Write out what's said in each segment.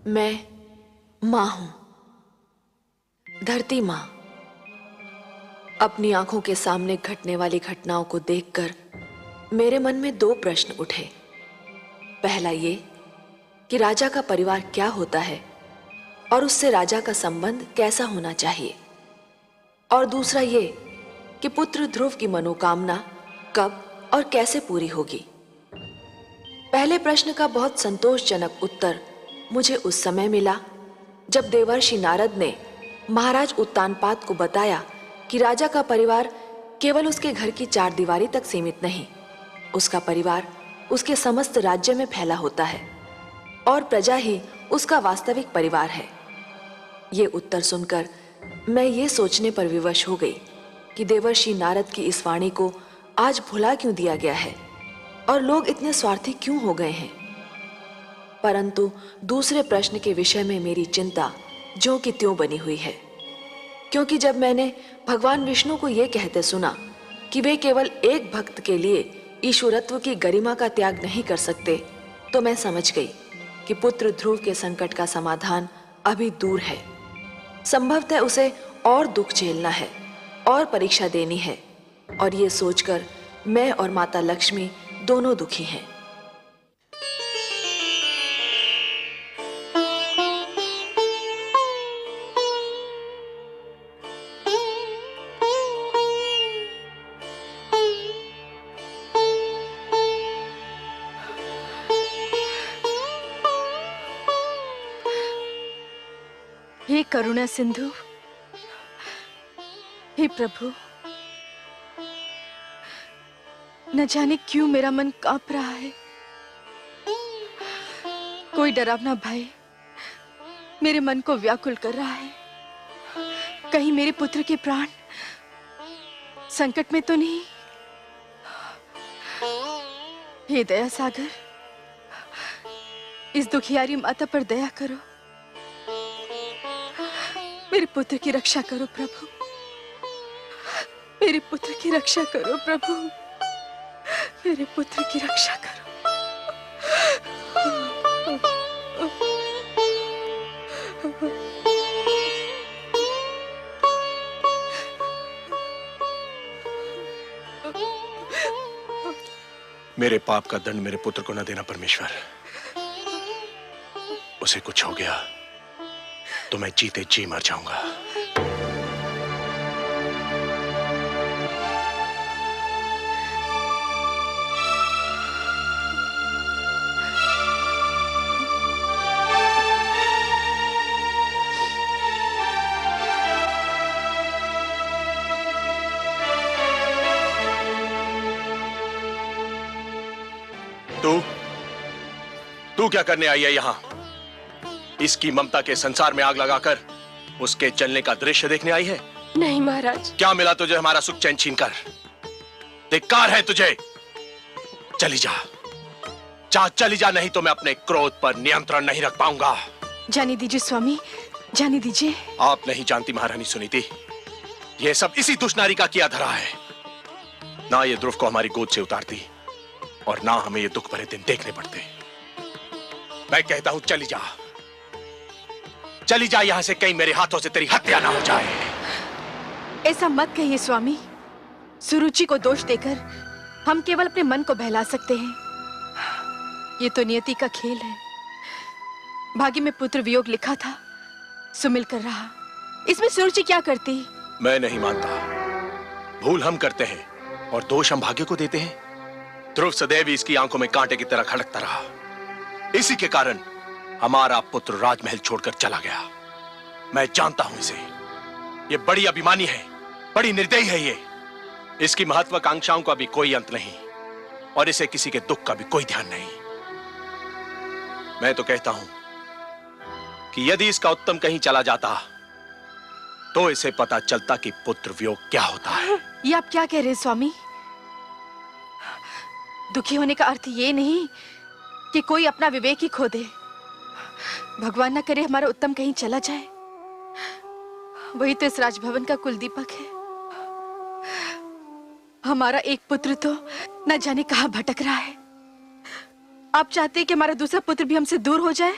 मैं मां हूं, धरती मां। अपनी आंखों के सामने घटने वाली घटनाओं को देखकर मेरे मन में दो प्रश्न उठे। पहला ये कि राजा का परिवार क्या होता है और उससे राजा का संबंध कैसा होना चाहिए, और दूसरा ये कि पुत्र ध्रुव की मनोकामना कब और कैसे पूरी होगी। पहले प्रश्न का बहुत संतोषजनक उत्तर मुझे उस समय मिला जब देवर्षि नारद ने महाराज उत्तानपाद को बताया कि राजा का परिवार केवल उसके घर की चार दीवारी तक सीमित नहीं, उसका परिवार उसके समस्त राज्य में फैला होता है और प्रजा ही उसका वास्तविक परिवार है। ये उत्तर सुनकर मैं ये सोचने पर विवश हो गई कि देवर्षि नारद की इस वाणी को आज भुला क्यों दिया गया है और लोग इतने स्वार्थी क्यों हो गए हैं। परंतु दूसरे प्रश्न के विषय में मेरी चिंता ज्यों की त्यों बनी हुई है, क्योंकि जब मैंने भगवान विष्णु को यह कहते सुना कि वे केवल एक भक्त के लिए ईश्वरत्व की गरिमा का त्याग नहीं कर सकते, तो मैं समझ गई कि पुत्र ध्रुव के संकट का समाधान अभी दूर है। संभवतः उसे और दुख झेलना है और परीक्षा देनी है, और ये सोचकर मैं और माता लक्ष्मी दोनों दुखी हैं। हे करुणा सिंधु, हे प्रभु, न जाने क्यों मेरा मन कांप रहा है। कोई डरावना भय मेरे मन को व्याकुल कर रहा है। कहीं मेरे पुत्र के प्राण संकट में तो नहीं। हे दया सागर, इस दुखियारी माता पर दया करो। मेरे पुत्र की रक्षा करो प्रभु, मेरे पुत्र की रक्षा करो प्रभु, मेरे पुत्र की रक्षा करो। मेरे पाप का दंड मेरे पुत्र को न देना परमेश्वर। उसे कुछ हो गया तो मैं जीते जी मर जाऊंगा। तू क्या करने आई है यहां? इसकी ममता के संसार में आग लगाकर उसके जलने का दृश्य देखने आई है? नहीं महाराज। क्या मिला तुझे हमारा सुख चैन छीन कर? धिक्कार है तुझे। चली जा, चली जा, नहीं तो मैं अपने क्रोध पर नियंत्रण नहीं रख पाऊंगा। जाने दीजिए स्वामी, जाने दीजिए। आप नहीं जानती महारानी सुनीति, यह सब इसी दुष्नारी का किया धरा है। ना ये ध्रुव को हमारी गोद से उतारती और ना हमें ये दुख भरे दिन देखने पड़ते। मैं कहता हूं चली जा, चली जा यहां से, कहीं मेरे हाथों से तेरी हत्या ना हो जाए। ऐसा मत कहिए स्वामी। सुरुचि को दोष देकर हम केवल अपने मन को बहला सकते हैं। ये तो नियति का खेल है। भाग्य में पुत्र वियोग लिखा था, सो मिलकर रहा। इसमें सुरुचि क्या करती? मैं नहीं मानता। भूल हम करते हैं और दोष हम भाग्य को देते हैं। ध्रुव सदैव इसकी आंखों में कांटे की तरह खड़कता रहा। इसी के कारण हमारा पुत्र राजमहल छोड़कर चला गया। मैं जानता हूं इसे। ये बड़ी अभिमानी है, बड़ी निर्दयी है ये। इसकी महत्वाकांक्षाओं का भी कोई अंत नहीं और इसे किसी के दुख का भी कोई ध्यान नहीं। मैं तो कहता हूं कि यदि इसका उत्तम कहीं चला जाता तो इसे पता चलता कि पुत्र वियोग क्या होता है। ये आप क्या कह रहे हैं स्वामी? दुखी होने का अर्थ ये नहीं कि कोई अपना विवेक ही खो दे। भगवान ना करे हमारा उत्तम कहीं चला जाए। वही तो इस राजभवन का कुलदीपक है। हमारा एक पुत्र तो न जाने कहां भटक रहा है। आप चाहते हैं कि हमारा दूसरा पुत्र भी हमसे दूर हो जाए?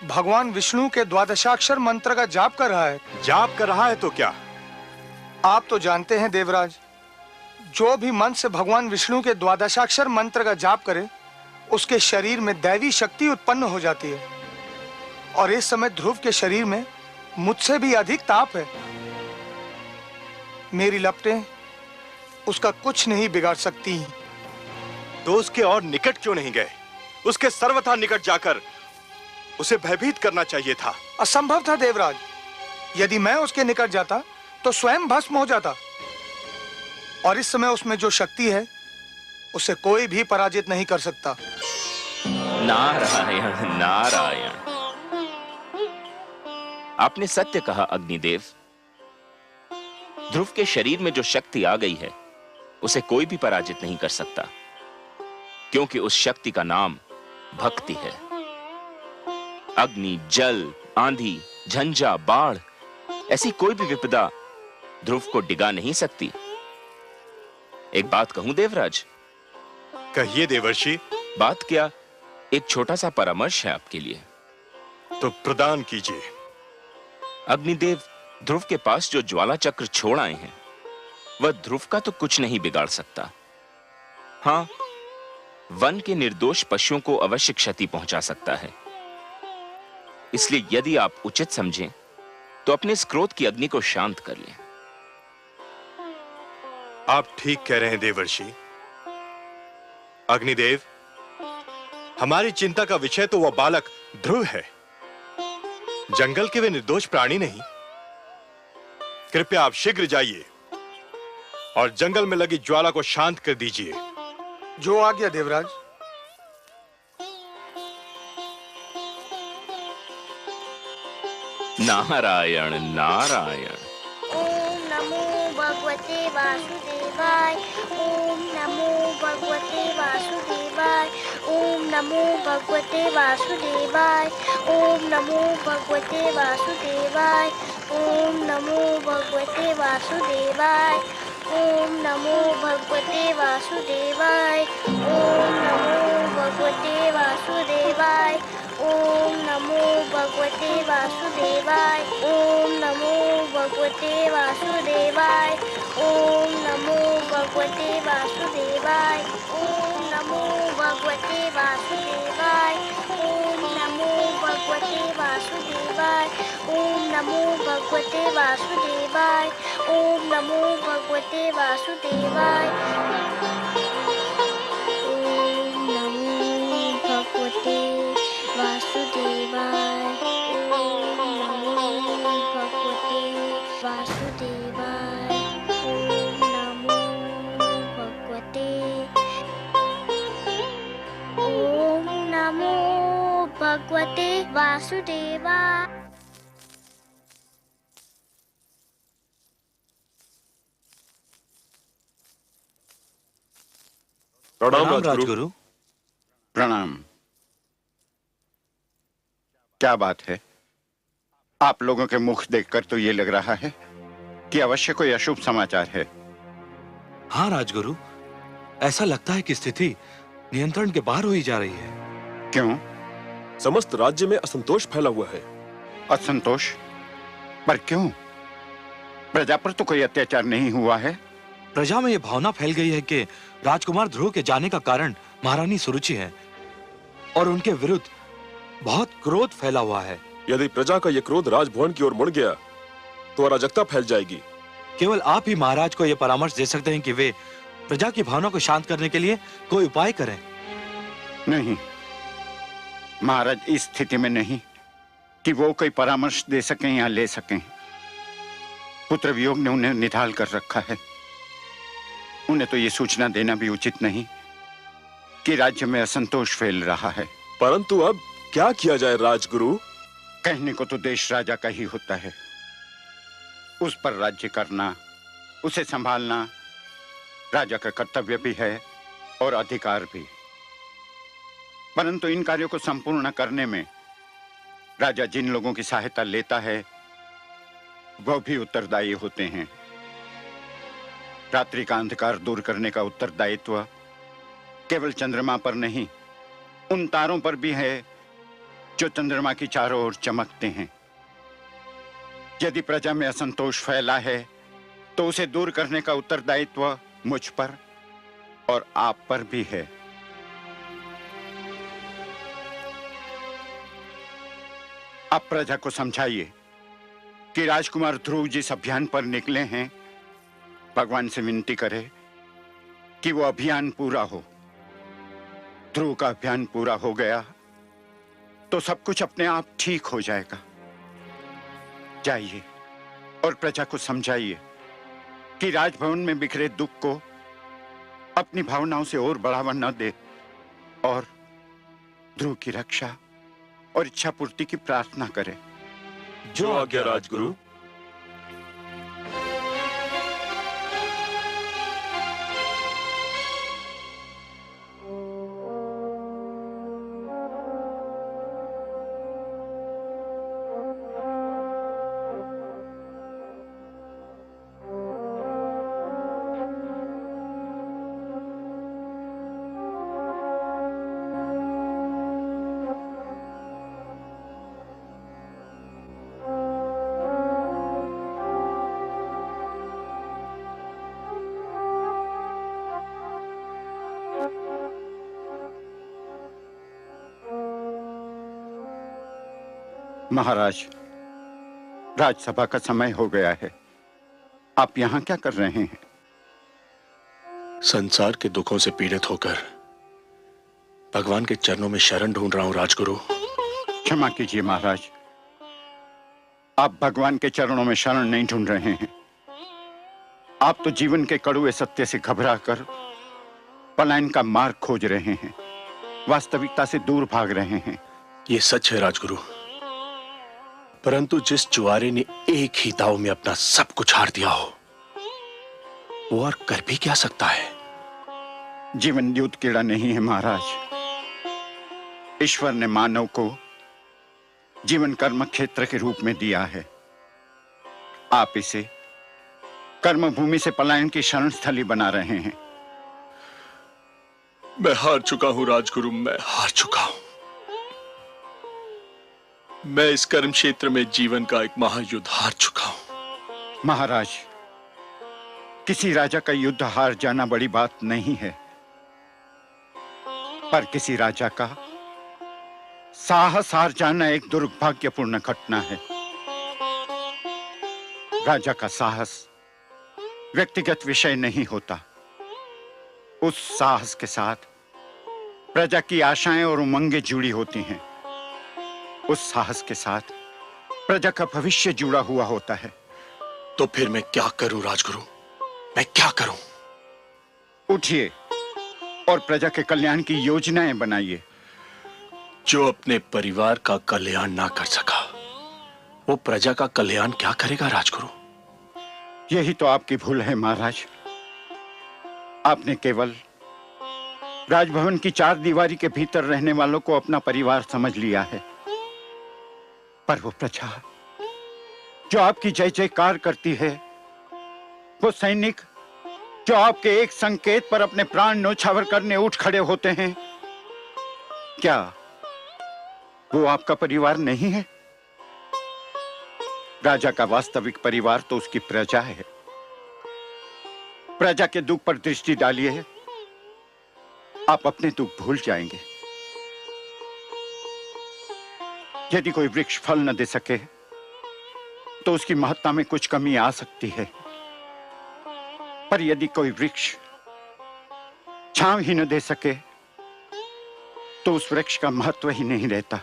भगवान विष्णु के द्वादशाक्षर मंत्र का जाप कर रहा है। जाप कर रहा है तो क्या? आप तो जानते हैं देवराज, जो भी मन से भगवान विष्णु के द्वादशाक्षर मंत्र का जाप करे उसके शरीर में दैवी शक्ति उत्पन्न हो जाती है। और इस समय ध्रुव के शरीर में मुझसे भी अधिक ताप है। मेरी लपटें उसका कुछ नहीं बिगाड़ सकती। तो उसके और निकट क्यों नहीं गए? उसके सर्वथा निकट जाकर उसे भयभीत करना चाहिए था। असंभव था देवराज। यदि मैं उसके निकट जाता तो स्वयं भस्म हो जाता। और इस समय उसमें जो शक्ति है उसे कोई भी पराजित नहीं कर सकता। नारायण नारायण, आपने सत्य कहा अग्निदेव। ध्रुव के शरीर में जो शक्ति आ गई है उसे कोई भी पराजित नहीं कर सकता, क्योंकि उस शक्ति का नाम भक्ति है। अग्नि, जल, आंधी, झंझा, बाढ़, ऐसी कोई भी विपदा ध्रुव को डिगा नहीं सकती। एक बात कहूं देवराज? कहिए देवर्षि। बात क्या, एक छोटा सा परामर्श है आपके लिए। तो प्रदान कीजिए। अग्निदेव, ध्रुव के पास जो ज्वाला चक्र छोड़ आए हैं वह ध्रुव का तो कुछ नहीं बिगाड़ सकता। हां, वन के निर्दोष पशुओं को अवश्य क्षति पहुंचा सकता है। इसलिए यदि आप उचित समझें तो अपने इस क्रोध की अग्नि को शांत कर लें। आप ठीक कह रहे हैं देवर्षि। अग्निदेव, हमारी चिंता का विषय तो वह बालक ध्रुव है, जंगल के वे निर्दोष प्राणी नहीं। कृपया आप शीघ्र जाइए और जंगल में लगी ज्वाला को शांत कर दीजिए। जो आज्ञा देवराज। नारायण नारायण। ओम नमो भगवते वासुदेवाय। ओम नमो भगवते वासुदेवाय। ओम नमो भगवते वासुदेवाय। ओम नमो भगवते वासुदेवाय। ओम नमो भगवते वासुदेवाय। ओम नमो भगवते वासुदेवाय। ओम नमो भगवते वासुदेवाय। ओम नमो भगवते वासुदेवाय। ओम नमो भगवते वासुदेवाय। ओम नमो भगवते वासुदेवाय। ओम नमो भगवते वासुदेवाय। ओम नमो भगवते वासुदेवाय। ओम नमो भगवते वासुदेवाय। ओम नमो भगवते वासुदेवाय। ओम नमो भगवते वासुदेवाय। ओम नमो भगवते वासुदेवाय। ओम नमो भगवते। ओम नमो भगवते वासुदेवाय। प्रणाम प्रणाम राजगुरु। राजगुरु। प्रणाम। क्या बात है? आप लोगों के मुख देखकर तो ये लग रहा है कि अवश्य कोई अशुभ समाचार है। हाँ राजगुरु, ऐसा लगता है कि स्थिति नियंत्रण के बाहर हुई जा रही है। क्यों? समस्त राज्य में असंतोष फैला हुआ है। असंतोष? पर क्यों? प्रजा पर तो कोई अत्याचार नहीं हुआ है। प्रजा में यह भावना फैल गई है कि राजकुमार ध्रुव के जाने का कारण महारानी सुरुचि है और उनके विरुद्ध बहुत क्रोध फैला हुआ है। यदि प्रजा का यह क्रोध राजभवन की ओर मुड़ गया तो अराजकता फैल जाएगी। केवल आप ही महाराज को यह परामर्श दे सकते हैं कि वे प्रजा की भावना को शांत करने के लिए कोई उपाय करें। नहीं, महाराज इस स्थिति में नहीं कि वो कोई परामर्श दे सकें या ले सकें। पुत्र वियोग ने उन्हें निढाल कर रखा है। उन्हें तो ये सूचना देना भी उचित नहीं कि राज्य में असंतोष फैल रहा है। परंतु अब क्या किया जाए राजगुरु? कहने को तो देश राजा का ही होता है। उस पर राज्य करना, उसे संभालना राजा का कर्तव्य भी है और अधिकार भी। परंतु इन कार्यों को संपूर्ण करने में राजा जिन लोगों की सहायता लेता है वह भी उत्तरदायी होते हैं। रात्रि का अंधकार दूर करने का उत्तरदायित्व केवल चंद्रमा पर नहीं, उन तारों पर भी है जो चंद्रमा की चारों ओर चमकते हैं। यदि प्रजा में असंतोष फैला है तो उसे दूर करने का उत्तरदायित्व मुझ पर और आप पर भी है। आप प्रजा को समझाइए कि राजकुमार ध्रुव जिस अभियान पर निकले हैं, भगवान से विनती करे कि वो अभियान पूरा हो। ध्रुव का अभियान पूरा हो गया तो सब कुछ अपने आप ठीक हो जाएगा। जाइए और प्रजा को समझाइए कि राजभवन में बिखरे दुख को अपनी भावनाओं से और बढ़ावा न दे और ध्रुव की रक्षा और इच्छा पूर्ति की प्रार्थना करे। जो आज्ञा राजगुरु। महाराज, राजसभा का समय हो गया है। आप यहाँ क्या कर रहे हैं? संसार के दुखों से पीड़ित होकर भगवान के चरणों में शरण ढूंढ रहा हूं राजगुरु। क्षमा कीजिए महाराज, आप भगवान के चरणों में शरण नहीं ढूंढ रहे हैं। आप तो जीवन के कड़वे सत्य से घबराकर पलायन का मार्ग खोज रहे हैं, वास्तविकता से दूर भाग रहे हैं। ये सच है राजगुरु, परंतु जिस जुआरे ने एक ही दाव में अपना सब कुछ हार दिया हो, वो और कर भी क्या सकता है? जीवन युद्ध कीड़ा नहीं है महाराज। ईश्वर ने मानव को जीवन कर्म क्षेत्र के रूप में दिया है। आप इसे कर्म भूमि से पलायन की शरण स्थली बना रहे हैं। मैं हार चुका हूं राजगुरु, मैं हार चुका हूं। मैं इस कर्म क्षेत्र में जीवन का एक महायुद्ध हार चुका हूं। महाराज, किसी राजा का युद्ध हार जाना बड़ी बात नहीं है, पर किसी राजा का साहस हार जाना एक दुर्भाग्यपूर्ण घटना है। राजा का साहस व्यक्तिगत विषय नहीं होता। उस साहस के साथ प्रजा की आशाएं और उमंगें जुड़ी होती हैं। उस साहस के साथ प्रजा का भविष्य जुड़ा हुआ होता है। तो फिर मैं क्या करूं राजगुरु, मैं क्या करूं? उठिए और प्रजा के कल्याण की योजनाएं बनाइए। जो अपने परिवार का कल्याण ना कर सका, वो प्रजा का कल्याण क्या करेगा राजगुरु? यही तो आपकी भूल है महाराज। आपने केवल राजभवन की चार दीवारी के भीतर रहने वालों को अपना परिवार समझ लिया है, पर वो प्रजा जो आपकी जय जयकार करती है, वो सैनिक जो आपके एक संकेत पर अपने प्राण न्योछावर करने उठ खड़े होते हैं, क्या वो आपका परिवार नहीं है? राजा का वास्तविक परिवार तो उसकी प्रजा है। प्रजा के दुख पर दृष्टि डालिए, आप अपने दुख भूल जाएंगे। यदि कोई वृक्ष फल न दे सके तो उसकी महत्ता में कुछ कमी आ सकती है, पर यदि कोई वृक्ष छांव ही न दे सके तो उस वृक्ष का महत्व ही नहीं रहता।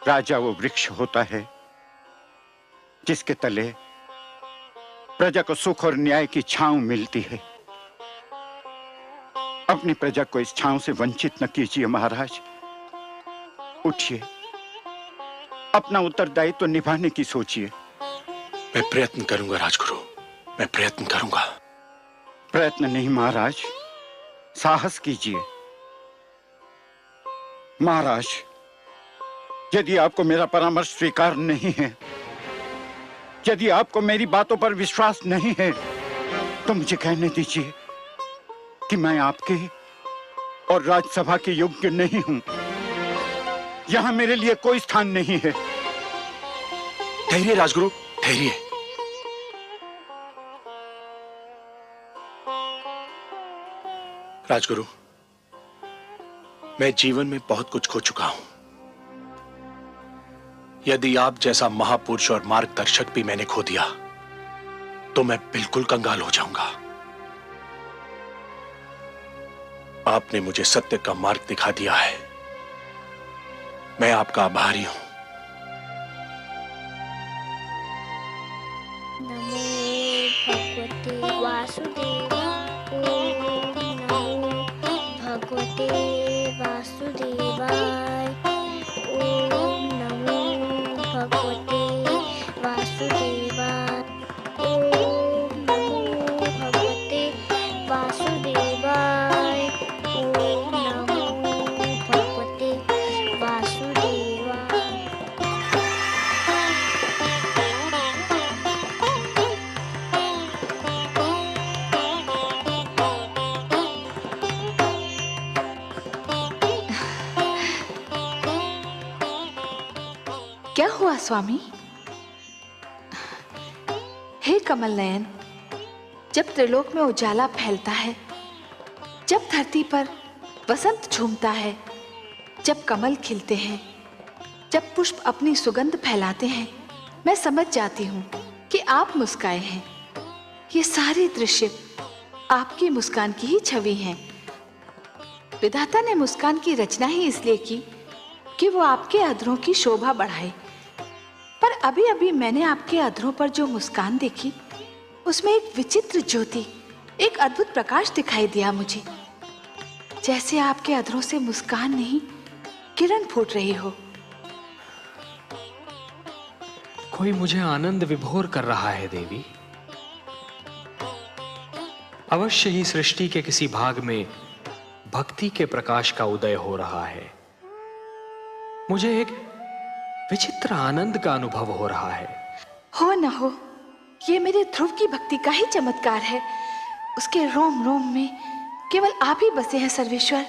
राजा वो वृक्ष होता है जिसके तले प्रजा को सुख और न्याय की छांव मिलती है। अपनी प्रजा को इस छांव से वंचित न कीजिए महाराज। उठिए, अपना उत्तरदायित्व निभाने की सोचिए। मैं प्रयत्न करूंगा राजगुरु, मैं प्रयत्न करूंगा। प्रयत्न नहीं महाराज, साहस कीजिए। महाराज, यदि आपको मेरा परामर्श स्वीकार नहीं है, यदि आपको मेरी बातों पर विश्वास नहीं है, तो मुझे कहने दीजिए कि मैं आपके और राजसभा के योग्य नहीं हूं। यहाँ मेरे लिए कोई स्थान नहीं है। ठहरिए राजगुरु, ठहरिए। राजगुरु, मैं जीवन में बहुत कुछ खो चुका हूं। यदि आप जैसा महापुरुष और मार्गदर्शक भी मैंने खो दिया तो मैं बिल्कुल कंगाल हो जाऊंगा। आपने मुझे सत्य का मार्ग दिखा दिया है, मैं आपका आभारी हूं। नमो भगवते वासुदेवाय। ओम नमो भगवते वासुदेवाय। ओम नमो भगवते वासुदेवाय। ओम नमो भगवते वासुदेवाय। ओम नमो भगवते वासुदेवाय। क्या हुआ स्वामी? हे कमल नयन, जब त्रिलोक में उजाला फैलता है, जब धरती पर वसंत झूमता है, जब कमल खिलते हैं, जब पुष्प अपनी सुगंध फैलाते हैं, मैं समझ जाती हूँ कि आप मुस्काए हैं। ये सारे दृश्य आपकी मुस्कान की ही छवि हैं। विधाता ने मुस्कान की रचना ही इसलिए की कि वो आपके अधरों की शोभा बढ़ाए। पर अभी अभी मैंने आपके अधरों पर जो मुस्कान देखी, उसमें एक विचित्र ज्योति, एक अद्भुत प्रकाश दिखाई दिया मुझे। जैसे आपके अधरों से मुस्कान नहीं, किरण फूट रही हो। कोई मुझे आनंद विभोर कर रहा है देवी। अवश्य ही सृष्टि के किसी भाग में भक्ति के प्रकाश का उदय हो रहा है। मुझे एक विचित्र आनंद का अनुभव हो रहा है। हो न हो, ये मेरे ध्रुव की भक्ति का ही चमत्कार है। उसके रोम रोम में केवल आप ही बसे हैं सर्वेश्वर।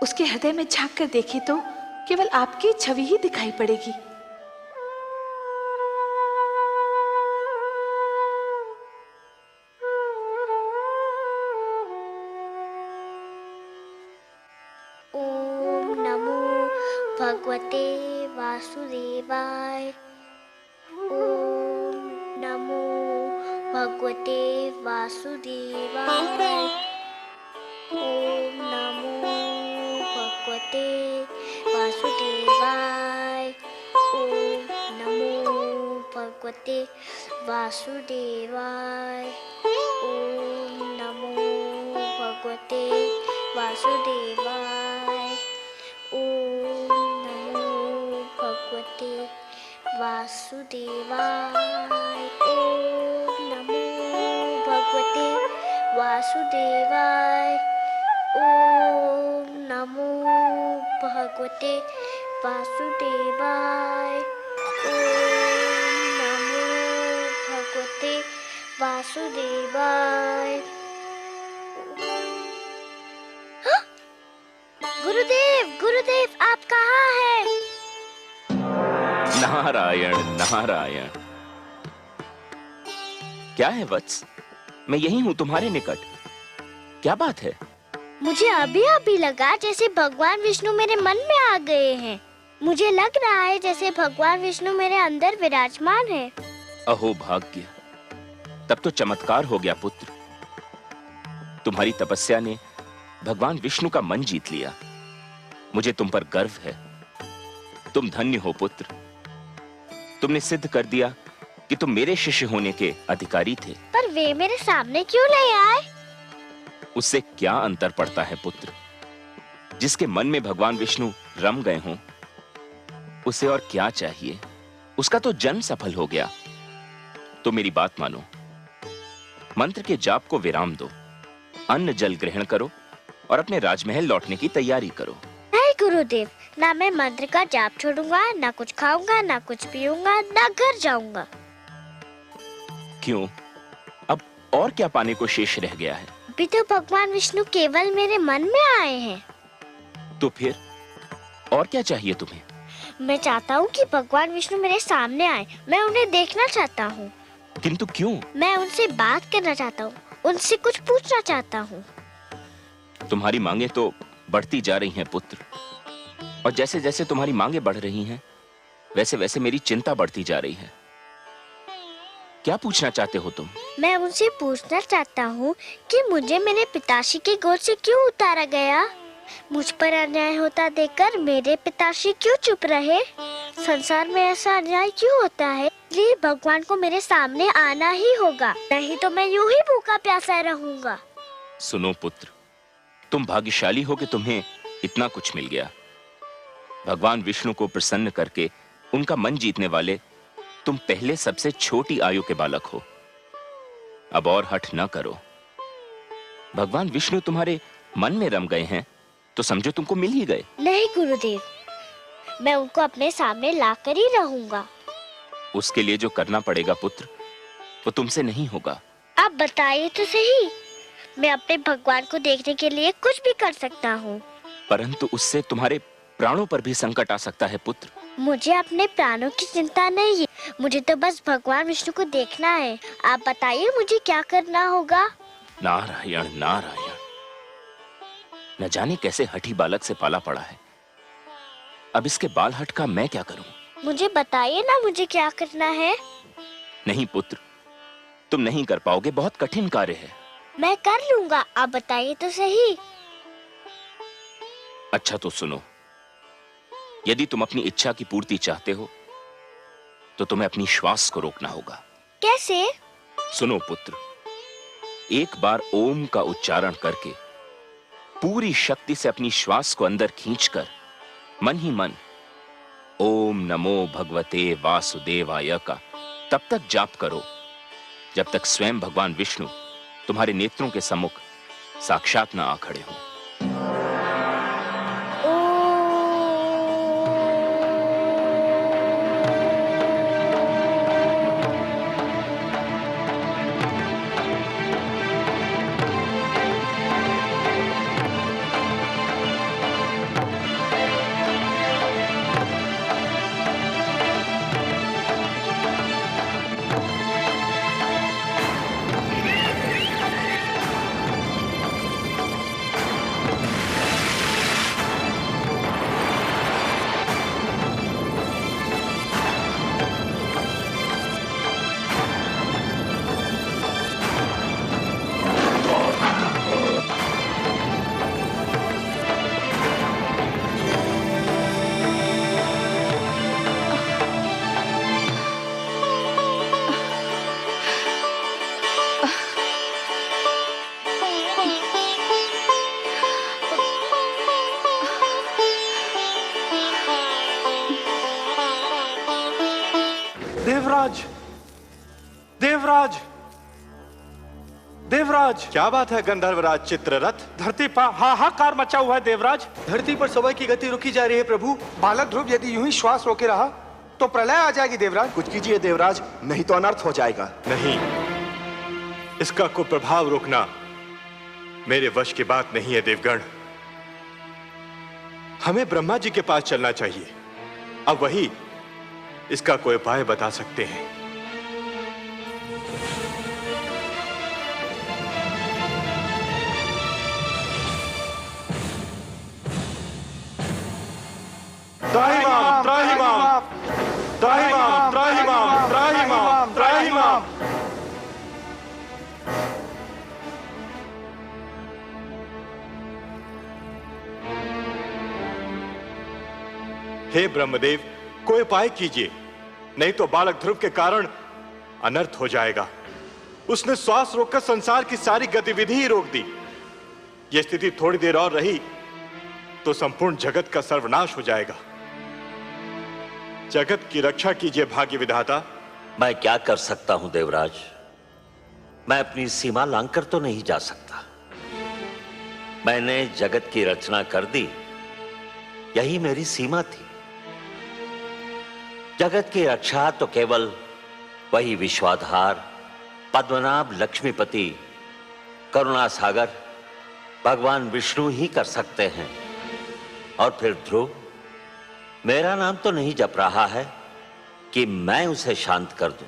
उसके हृदय में झांक कर देखे तो केवल आपकी छवि ही दिखाई पड़ेगी। ओम नमो भगवते वासुदेवाय। ओम नमो भगवते वासुदेवाय। ओम नमो भगवते वासुदेवाय। ओम नमो भगवते वासुदेवाय। ओम नमो भगवते वासुदेवाय। ओम नमो भगवते वासुदेवाय। ओम नमो भगवते वासुदेवाय। ओम नमो भगवते वासुदेवाय। ओम नमो भगवते वासुदेवाय। गुरुदेव, गुरुदेव, आप कहाँ हैं? नारायण नारायण। क्या है वत्स? मैं यही हूं तुम्हारे निकट। क्या बात है? मुझे अभी अभी लगा जैसे भगवान विष्णु मेरे मन में आ गए हैं। मुझे लग रहा है जैसे भगवान विष्णु मेरे अंदर विराजमान है। अहो भाग्य, तब तो चमत्कार हो गया पुत्र। तुम्हारी तपस्या ने भगवान विष्णु का मन जीत लिया। मुझे तुम पर गर्व है। तुम धन्य हो पुत्र। तुमने सिद्ध कर दिया कि तुम मेरे शिष्य होने के अधिकारी थे। पर वे मेरे सामने क्यों नहीं आए? उससे क्या अंतर पड़ता है पुत्र? जिसके मन में भगवान विष्णु रम गए हों, उसे और क्या चाहिए? उसका तो जन्म सफल हो गया। तो मेरी बात मानो, मंत्र के जाप को विराम दो, अन्न जल ग्रहण करो और अपने राजमहल लौटने की तैयारी करो। नहीं गुरुदेव, ना मैं मंत्र का जाप छोड़ूंगा, ना कुछ खाऊंगा, ना कुछ पीऊंगा, ना घर जाऊंगा। क्यों? अब और क्या पाने को शेष रह गया है? अभी तो भगवान विष्णु केवल मेरे मन में आए हैं। तो फिर और क्या चाहिए तुम्हें? मैं चाहता हूँ कि भगवान विष्णु मेरे सामने आए। मैं उन्हें देखना चाहता हूँ। किंतु क्यों? मैं उनसे बात करना चाहता हूँ, उनसे कुछ पूछना चाहता हूँ। तुम्हारी मांगे तो बढ़ती जा रही हैं पुत्र, और जैसे जैसे तुम्हारी मांगे बढ़ रही हैं वैसे वैसे मेरी चिंता बढ़ती जा रही है। क्या पूछना चाहते हो तुम? मैं उनसे पूछना चाहता हूँ कि मुझे मेरे पिताश्री के गोद से क्यों उतारा गया। मुझ पर अन्याय होता देखकर मेरे पिताश्री क्यों चुप रहे। संसार में ऐसा अन्याय क्यों होता है? इसलिए भगवान को मेरे सामने आना ही होगा, नहीं तो मैं यूं ही भूखा प्यासा रहूंगा। सुनो पुत्र, तुम भाग्यशाली हो कि तुम्हें इतना कुछ मिल गया। भगवान विष्णु को प्रसन्न करके उनका मन जीतने वाले तुम पहले सबसे छोटी आयु के बालक हो। अब और हठ न करो। भगवान विष्णु तुम्हारे मन में रम गए हैं तो समझो तुमको मिल ही गए। नहीं गुरुदेव, मैं उनको अपने सामने लाकर ही रहूंगा। उसके लिए जो करना पड़ेगा पुत्र, वो तुमसे नहीं होगा। आप बताइए तो सही, मैं अपने भगवान को देखने के लिए कुछ भी कर सकता हूँ। परंतु उससे तुम्हारे प्राणों पर भी संकट आ सकता है पुत्र। मुझे अपने प्राणों की चिंता नहीं है, मुझे तो बस भगवान विष्णु को देखना है। आप बताइए मुझे क्या करना होगा। नारायण नारायण, न जाने कैसे हठी बालक से पाला पड़ा है। अब इसके बाल हट का मैं क्या करूं? मुझे बताइए ना मुझे क्या करना है। नहीं पुत्र, तुम नहीं कर पाओगे, बहुत कठिन कार्य है। मैं कर लूंगा, आप बताइए तो सही। अच्छा तो सुनो, यदि तुम अपनी इच्छा की पूर्ति चाहते हो तो तुम्हें अपनी श्वास को रोकना होगा। कैसे? सुनो पुत्र, एक बार ओम का उच्चारण करके पूरी शक्ति से अपनी श्वास को अंदर खींचकर मन ही मन ओम नमो भगवते वासुदेवाय का तब तक जाप करो जब तक स्वयं भगवान विष्णु तुम्हारे नेत्रों के सम्मुख साक्षात न आ खड़े हों। देवराज, देवराज, देवराज! क्या बात है गंधर्वराज चित्ररथ? धरती पर हाहाकार मचा हुआ है देवराज। धरती पर समय की गति रुकी जा रही है प्रभु। बालक ध्रुव यदि यूं ही श्वास रोके रहा तो प्रलय आ जाएगी देवराज। कुछ कीजिए देवराज, नहीं तो अनर्थ हो जाएगा। नहीं, इसका कुप्रभाव रोकना मेरे वश की बात नहीं है देवगण। हमें ब्रह्मा जी के पास चलना चाहिए, अब वही इसका कोई उपाय बता सकते हैं। त्राहिमाम, त्राहिमाम, त्राहिमाम, त्राहिमाम, त्राहिमाम, त्राहिमाम। हे ब्रह्मदेव, कोई उपाय कीजिए, नहीं तो बालक ध्रुव के कारण अनर्थ हो जाएगा। उसने श्वास रोककर संसार की सारी गतिविधि ही रोक दी। यह स्थिति थोड़ी देर और रही तो संपूर्ण जगत का सर्वनाश हो जाएगा। जगत की रक्षा कीजिए भाग्य विधाता। मैं क्या कर सकता हूं देवराज? मैं अपनी सीमा लांघकर तो नहीं जा सकता। मैंने जगत की रचना कर दी, यही मेरी सीमा थी। जगत की रक्षा तो केवल वही विश्वाधार, पद्मनाभ, लक्ष्मीपति, करुणा सागर भगवान विष्णु ही कर सकते हैं। और फिर ध्रुव, मेरा नाम तो नहीं जप रहा है कि मैं उसे शांत कर दूं।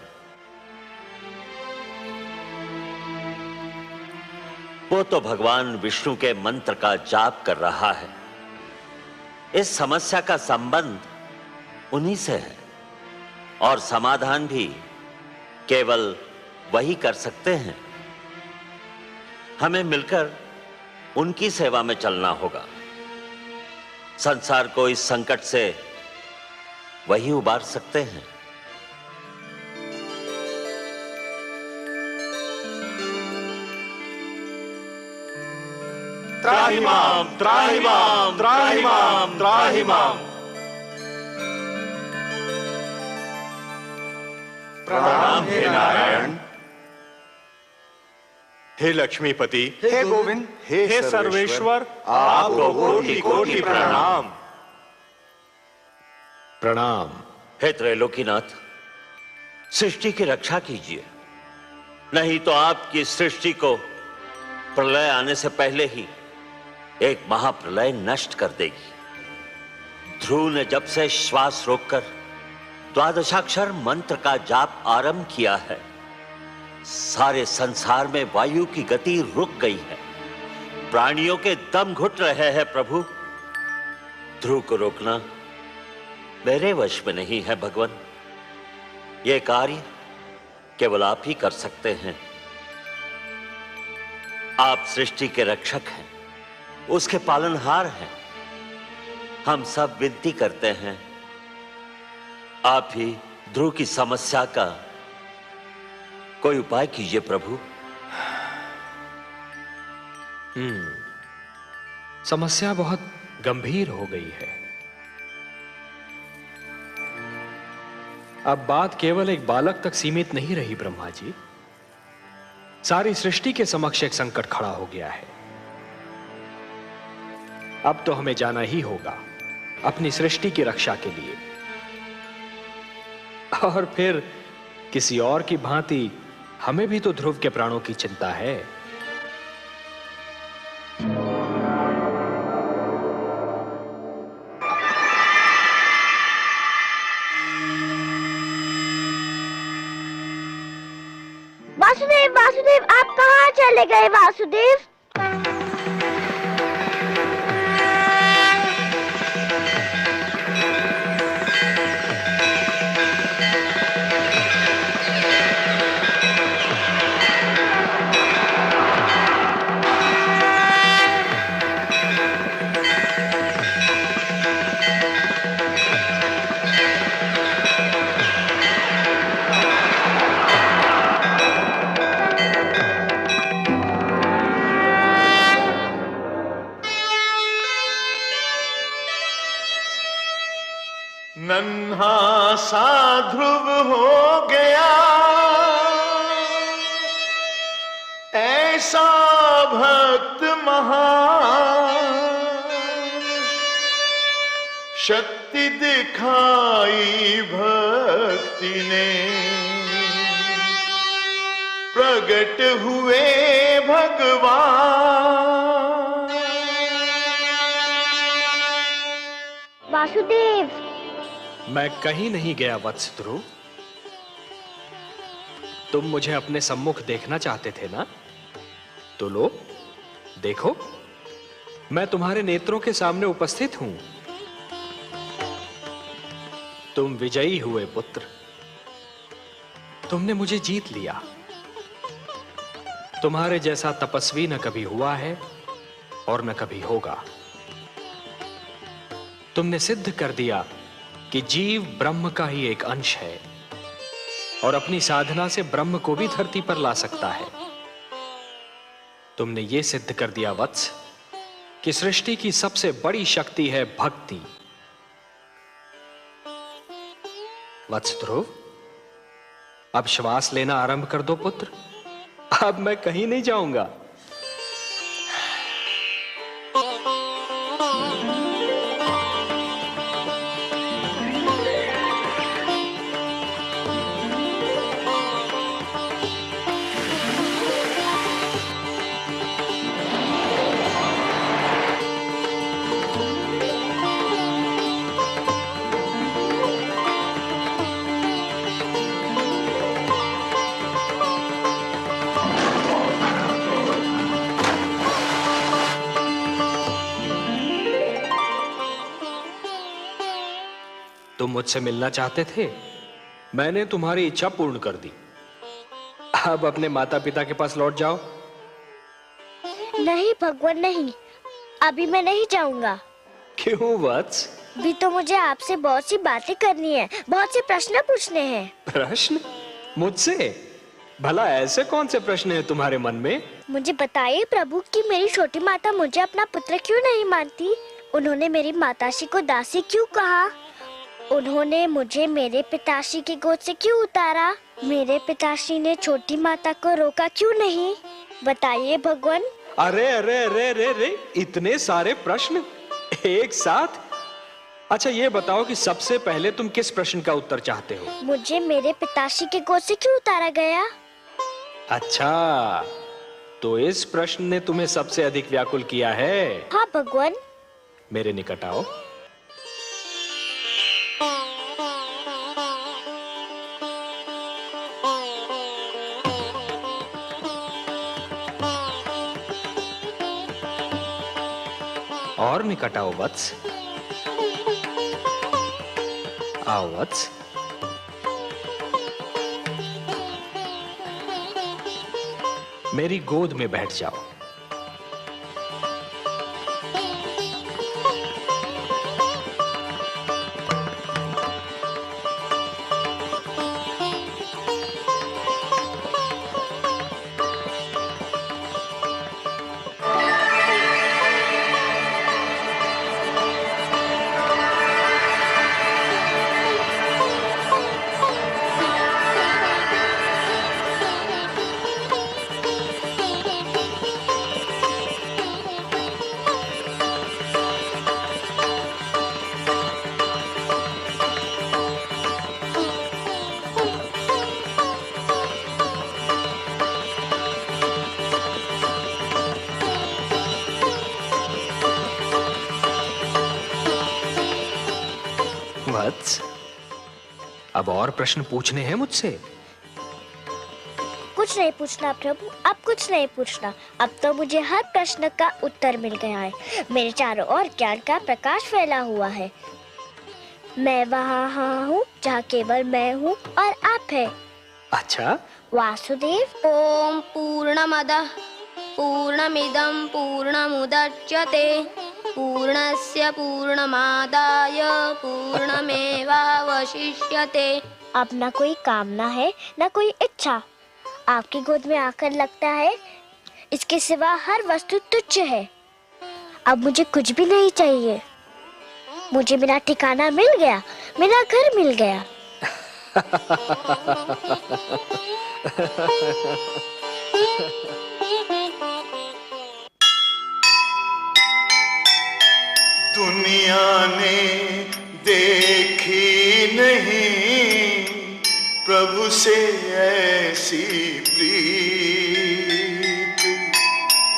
वो तो भगवान विष्णु के मंत्र का जाप कर रहा है। इस समस्या का संबंध उन्हीं से है और समाधान भी केवल वही कर सकते हैं। हमें मिलकर उनकी सेवा में चलना होगा। संसार को इस संकट से वही उबार सकते हैं। त्राहिमाम त्राहिमाम त्राहिमाम त्राहिमाम। प्रणाम हे नारायण। हे लक्ष्मीपति, हे गोविंद, हे सर्वेश्वर, आपको कोटि कोटि प्रणाम। प्रणाम। हे त्रैलोकीनाथ, सृष्टि की रक्षा कीजिए, नहीं तो आपकी सृष्टि को प्रलय आने से पहले ही एक महाप्रलय नष्ट कर देगी। ध्रुव ने जब से श्वास रोककर द्वादशाक्षर मंत्र का जाप आरंभ किया है, सारे संसार में वायु की गति रुक गई है। प्राणियों के दम घुट रहे हैं प्रभु। ध्रुव को रोकना मेरे वश में नहीं है भगवान। यह कार्य केवल आप ही कर सकते हैं। आप सृष्टि के रक्षक हैं, उसके पालनहार हैं। हम सब विनती करते हैं, आप ही ध्रुव की समस्या का कोई उपाय कीजिए प्रभु। समस्या बहुत गंभीर हो गई है। अब बात केवल एक बालक तक सीमित नहीं रही ब्रह्मा जी। सारी सृष्टि के समक्ष एक संकट खड़ा हो गया है। अब तो हमें जाना ही होगा अपनी सृष्टि की रक्षा के लिए, और फिर किसी और की भांति हमें भी तो ध्रुव के प्राणों की चिंता है। वासुदेव, वासुदेव, आप कहाँ चले गए वासुदेव? नन्हा सा ध्रुव हो गया, ऐसा भक्त महान, शक्ति दिखाई भक्ति ने, प्रगट हुए भगवान। वासुदेव, मैं कहीं नहीं गया वत्स ध्रुव। तुम मुझे अपने सम्मुख देखना चाहते थे ना? तो लो, देखो, मैं तुम्हारे नेत्रों के सामने उपस्थित हूं। तुम विजयी हुए पुत्र। तुमने मुझे जीत लिया। तुम्हारे जैसा तपस्वी न कभी हुआ है और न कभी होगा। तुमने सिद्ध कर दिया कि जीव ब्रह्म का ही एक अंश है और अपनी साधना से ब्रह्म को भी धरती पर ला सकता है। तुमने यह सिद्ध कर दिया वत्स कि सृष्टि की सबसे बड़ी शक्ति है भक्ति। वत्स ध्रुव, अब श्वास लेना आरंभ कर दो पुत्र। अब मैं कहीं नहीं जाऊंगा। तुम मुझसे मिलना चाहते थे, मैंने तुम्हारी इच्छा पूर्ण कर दी। अब अपने माता पिता के पास लौट जाओ। नहीं भगवान नहीं, अभी मैं नहीं जाऊंगा। क्यों वत्स? भी तो मुझे आपसे बहुत सी बातें करनी है, बहुत से प्रश्न पूछने हैं। प्रश्न? मुझसे? भला ऐसे कौन से प्रश्न हैं तुम्हारे मन में? मुझे बताइए प्रभु कि मेरी छोटी माता मुझे अपना पुत्र क्यों नहीं मानती? उन्होंने मेरी माताश्री को दासी क्यों कहा? उन्होंने मुझे मेरे पिताश्री की गोद से क्यों उतारा? मेरे पिताश्री ने छोटी माता को रोका क्यों नहीं? बताइए भगवान। अरे अरे अरे अरे अरे, इतने सारे प्रश्न एक साथ? अच्छा ये बताओ कि सबसे पहले तुम किस प्रश्न का उत्तर चाहते हो? मुझे मेरे पिताश्री के गोद से क्यों उतारा गया? अच्छा, तो इस प्रश्न ने तुम्हें सबसे अधिक व्याकुल किया है? हाँ भगवान। मेरे निकट आओ। और निकट आओ वत्स। आओ वत्स। मेरी गोद में बैठ जाओ। वत्स, अब और प्रश्न पूछने हैं मुझसे? कुछ नहीं पूछना प्रभु, अब कुछ नहीं पूछना। अब तो मुझे हर प्रश्न का उत्तर मिल गया है। मेरे चारों ओर ज्ञान का प्रकाश फैला हुआ है। मैं वहाँ हूँ जहाँ केवल मैं हूँ और आप है। अच्छा वासुदेव। ओम पूर्णमदः पूर्णमिदं पूर्णमुदच्यते पूर्णस्य पूर्णमादाय पूर्णमेवावशिष्यते। अब न कोई कामना है न कोई इच्छा। आपकी गोद में आकर लगता है इसके सिवा हर वस्तु तुच्छ है। अब मुझे कुछ भी नहीं चाहिए। मुझे मेरा ठिकाना मिल गया, मेरा घर मिल गया। दुनिया ने देखी नहीं प्रभु से ऐसी प्रीत।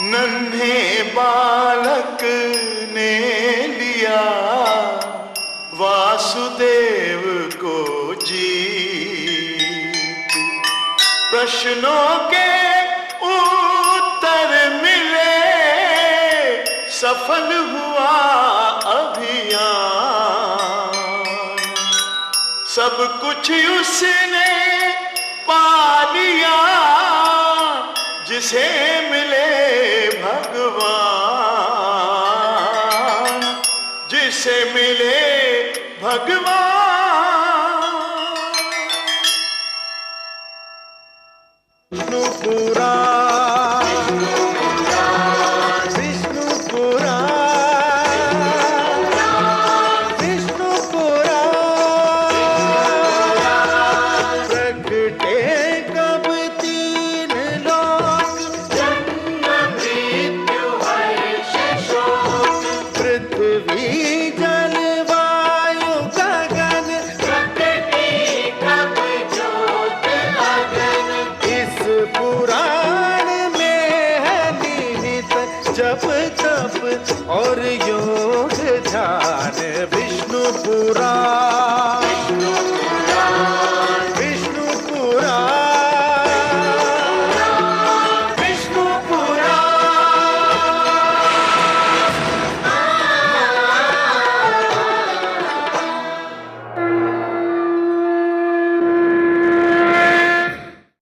नन्हे बालक ने लिया वासुदेव को जीत। प्रश्नों के उत्तर मिले, सफल हुआ अभियान। सब कुछ उसने पा लिया जिसे मिले भगवान, जिसे मिले भगवान। विष्णु पुराण, विष्णु पुराण, विष्णु पुराण। प्रगटे कब तीन लोक, जन्म मृत्यु हर्ष शोक। पृथ्वी जल वायु गगन, प्रगटे कब ज्योत अगन। इस पुराण में है निहित जप तप और योग ध्यान। विष्णु पुराण, विष्णु पुराण।